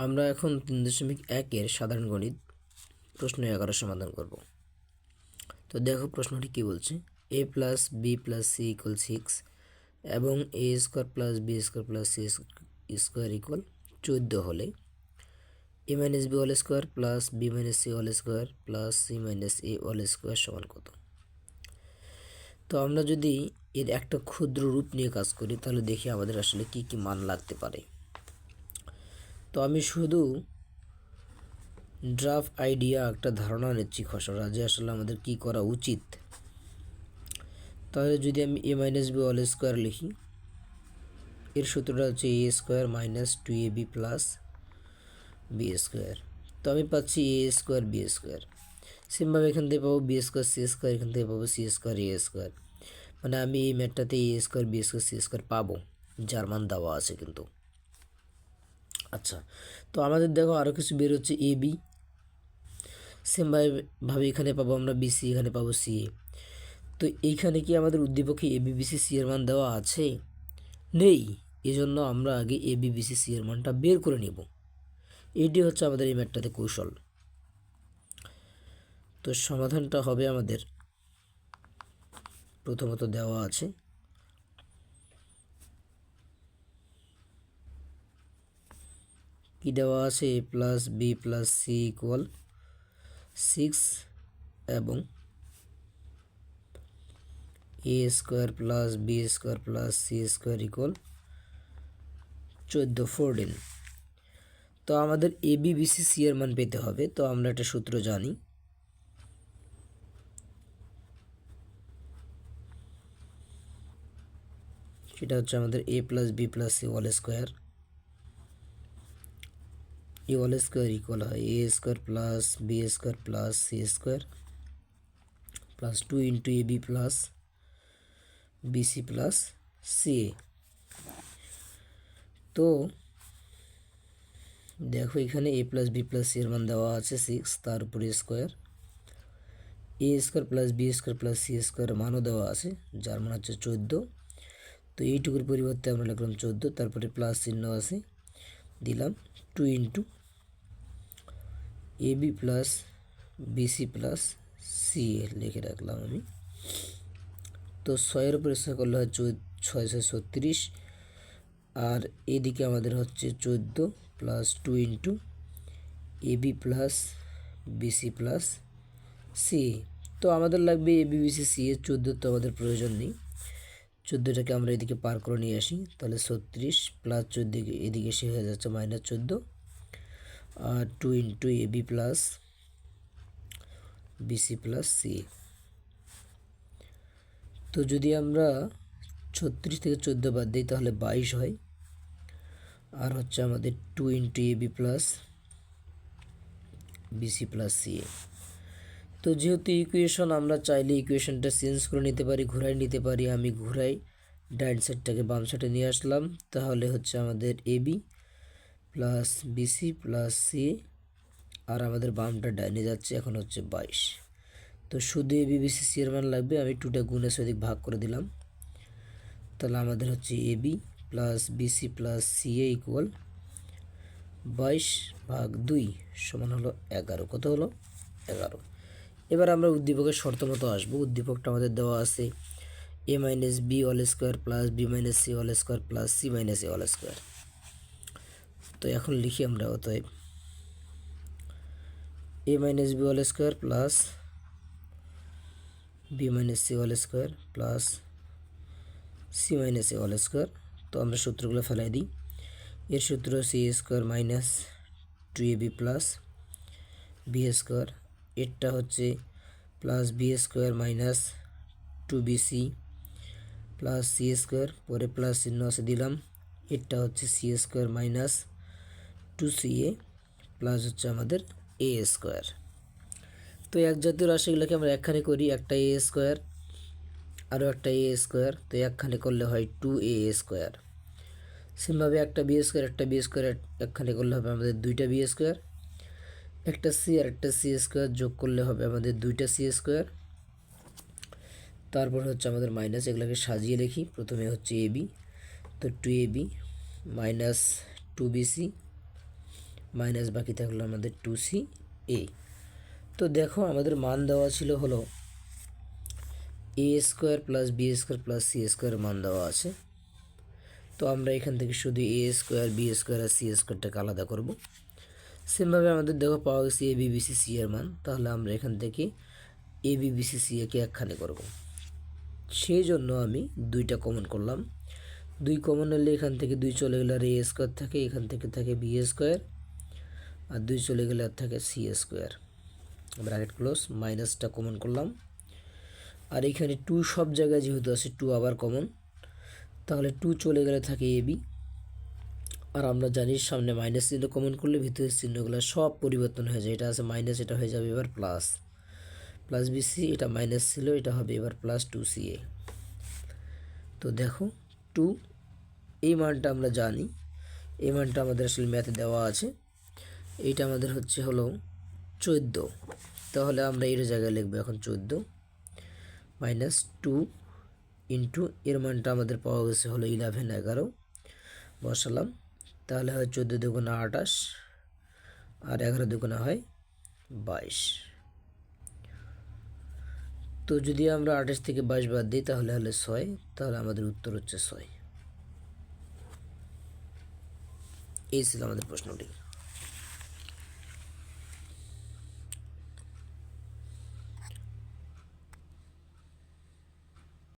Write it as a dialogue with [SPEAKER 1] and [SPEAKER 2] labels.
[SPEAKER 1] আমরা এখন 3.1-এর সাধারণ গণিত প্রশ্ন 11 সমাধান করব। তো দেখো প্রশ্নটি কি বলছে, a plus B plus C equal 6 এবং a square plus B square plus C square equal 14 হলে a minus B whole square plus B minus C whole square plus C minus A whole square সমান কত? তো আমরা যদি এর একটা ক্ষুদ্র রূপ নিয়ে কাজ করি তাহলে দেখি আমাদের আসলে কি কি মান লাগতে পারে। তো আমি শুধু ড্রাফ আইডিয়া একটা ধারণা নিচ্ছি খসড়া যে আসলে আমাদের কি করা উচিত। তাহলে যদি আমি a minus B whole square লিখি, এর সূত্রটা হচ্ছে a square minus 2ab plus B square. তো আমি পাচ্ছি এ স্কোয়ার বি স্কোয়ার, সেমভাবে এখান থেকে পাবো বি স্কোয়ার সি স্কোয়ার, এখান থেকে পাবো সি স্কোয়ার এ স্কোয়ার। মানে আমি এই ম্যাথটাতে a square b square c square পাবো, যার মান দেওয়া আছে কিন্তু। আচ্ছা, তো আমাদের দেখো আরও কিছু বের হচ্ছে এ বি, সেমভাবে এখানে পাবো আমরা বিসি, এখানে পাবো সি এ। তো এইখানে কি আমাদের উদ্দীপকে এ বি বিসি সি এর মান দেওয়া আছে? নেই। এজন্য আমরা আগে এ বি বিসি সি এর মানটা বের করে নেব। এটি হচ্ছে আমাদের এই ম্যাথটাতে কৌশল। তো সমাধানটা হবে আমাদের প্রথমত দেওয়া আছে কি দেওয়া আছে, a plus B plus C equal 6 এবং a square plus B square plus C square equal 14। তো আমাদের এ বি বিসি সি এর মান পেতে হবে। তো আমরা একটা সূত্র জানি, সেটা হচ্ছে আমাদের a plus B plus c whole square, a whole square equal হয় a square plus B square plus C square plus 2 into a b plus b c plus c a. তো দেখো এখানে a plus B plus c এর মান দেওয়া আছে 6, তার উপরে square, a square plus B square plus C square মানও দেওয়া আছে, যার মান হচ্ছে 14। তো এইটুকুর পরিবর্তে আমরা লিখলাম 14, তারপরে প্লাস চিহ্ন আছে, দিলাম 2 into a b plus b c plus c a লিখে রাখলাম আমি। তো 6-এর উপরে স্কোয়ার করলে হয় 6 6 36, আর এদিকে আমাদের হচ্ছে 14 plus 2 into a b plus b c plus c. তো আমাদের লাগবে a b b c c a, 14 তো আমাদের প্রয়োজন নেই, 14টাকে আমরা এদিকে পার করে নিয়ে আসি, তাহলে 36 প্লাস 14 এদিকে সে হয়ে যাচ্ছে মাইনাস 14, আর 2 into a b plus b c plus c. তো যদি আমরা 36 থেকে 14 বাদ দিই তাহলে 22 হয়, আর হচ্ছে আমাদের 2 into a b plus b c plus c a. তো যেহেতু ইকুয়েশন, আমরা চাইলে ইকুয়েশনটা চেঞ্জ করে নিতে পারি, ঘুরাই নিতে পারি। আমি ঘুরাই ডাইন সাইডটাকে বাম সাইডে নিয়ে আসলাম, তাহলে হচ্ছে আমাদের a b plus b c plus c, আর আমাদের বামটা ডাইনে যাচ্ছে, এখন হচ্ছে 22। তো শুধু এ বি বিসি সি এর মান লাগবে, আমি 2টা গুণে সেদিক ভাগ করে দিলাম, তাহলে আমাদের হচ্ছে a b plus b c plus c a equal 22/2 সমান হলো 11। কত হলো? 11। এবার আমরা উদ্দীপকের শর্ত মতো আসবো। উদ্দীপকটা আমাদের দেওয়া আছে a minus B whole square plus B minus C whole square plus C minus A whole square. তো এখন লিখি আমরা, অতএব a minus B whole square plus B minus C whole square plus C minus A whole square. তো আমরা সূত্রগুলো ফেলাই দিই। এর সূত্র c square minus 2ab plus B square, এরটা হচ্ছে plus B square minus 2bc plus C square, পরে প্লাস চিহ্ন আছে দিলাম, এরটা হচ্ছে C square minus 2ca plus হচ্ছে আমাদের এ স্কোয়ার। তো এক জাতীয় রাশিগুলোকে আমরা একখানে করি, একটা এ স্কোয়ার আরও একটা এ স্কোয়ার, তো একখানে করলে হয় 2a স্কোয়ার। সেমভাবে একটা বি স্কোয়ার একটা বি স্কোয়ার একখানে করলে হবে আমাদের 2টা বি স্কোয়ার, একটা সি আর একটা সি স্কোয়ার যোগ করলে হবে আমাদের 2টা সি স্কোয়ার। তারপর হচ্ছে আমাদের মাইনাস, এগুলোকে সাজিয়ে লিখি। প্রথমে হচ্ছে এ বি, তো 2ab মাইনাস 2bc মাইনাস বাকি থাকলো আমাদের 2c a। তো দেখো আমাদের মান দেওয়া ছিল হলো a square plus B square plus C square মান দেওয়া আছে। তো আমরা এখান থেকে শুধু a স্কোয়ার বি স্কোয়ার আর সি স্কোয়ারটাকে আলাদা করব। সেমভাবে আমাদের দেখো পাওয়া গেছে a b b c c এর মান, তাহলে আমরা এখান থেকে a b b c c একে একখানে করব। সেই জন্য আমি দুইটা কমন করলাম। 2 কমন হলে এখান থেকে 2 চলে গেলে আর এ স্কোয়ার থাকে, এখান থেকে থাকে বি স্কোয়ার, আর 2 চলে গেলে আর থাকে সি স্কোয়ার। ব্র্যাকেট ক্লোজ, মাইনাসটা কমন করলাম। আর এখানে 2 সব জায়গায় যেহেতু আছে 2 আবার কমন, তাহলে 2 চলে গেলে থাকে এ বি। আর আমরা জানি সামনে মাইনাস চিহ্ন কমন করলে ভিতরের চিহ্নগুলো সব পরিবর্তন হয়ে যায়। এটা আছে মাইনাস, এটা হয়ে যাবে এবার প্লাস, প্লাস বিসি, এটা মাইনাস ছিল, এটা হবে এবার প্লাস 2ca। তো দেখো 2 এই মানটা আমরা জানি, এই মানটা আমাদের আসলে ম্যাথে দেওয়া আছে। এইটা আমাদের হচ্ছে হলো 14। তাহলে আমরা এর জায়গায় লিখবো এখন 14 মাইনাস 2 ইন্টু এর মানটা আমাদের পাওয়া গেছে হলো 11 বসালাম। তাহলে হয় 14 দুগুণা 28 আর 11 দুগুণা হয় 22। তো যদি আমরা 28 থেকে 22 বাদ দিই তাহলে হলে 6, তাহলে আমাদের উত্তর হচ্ছে 6। এই ছিল আমাদের প্রশ্নটি।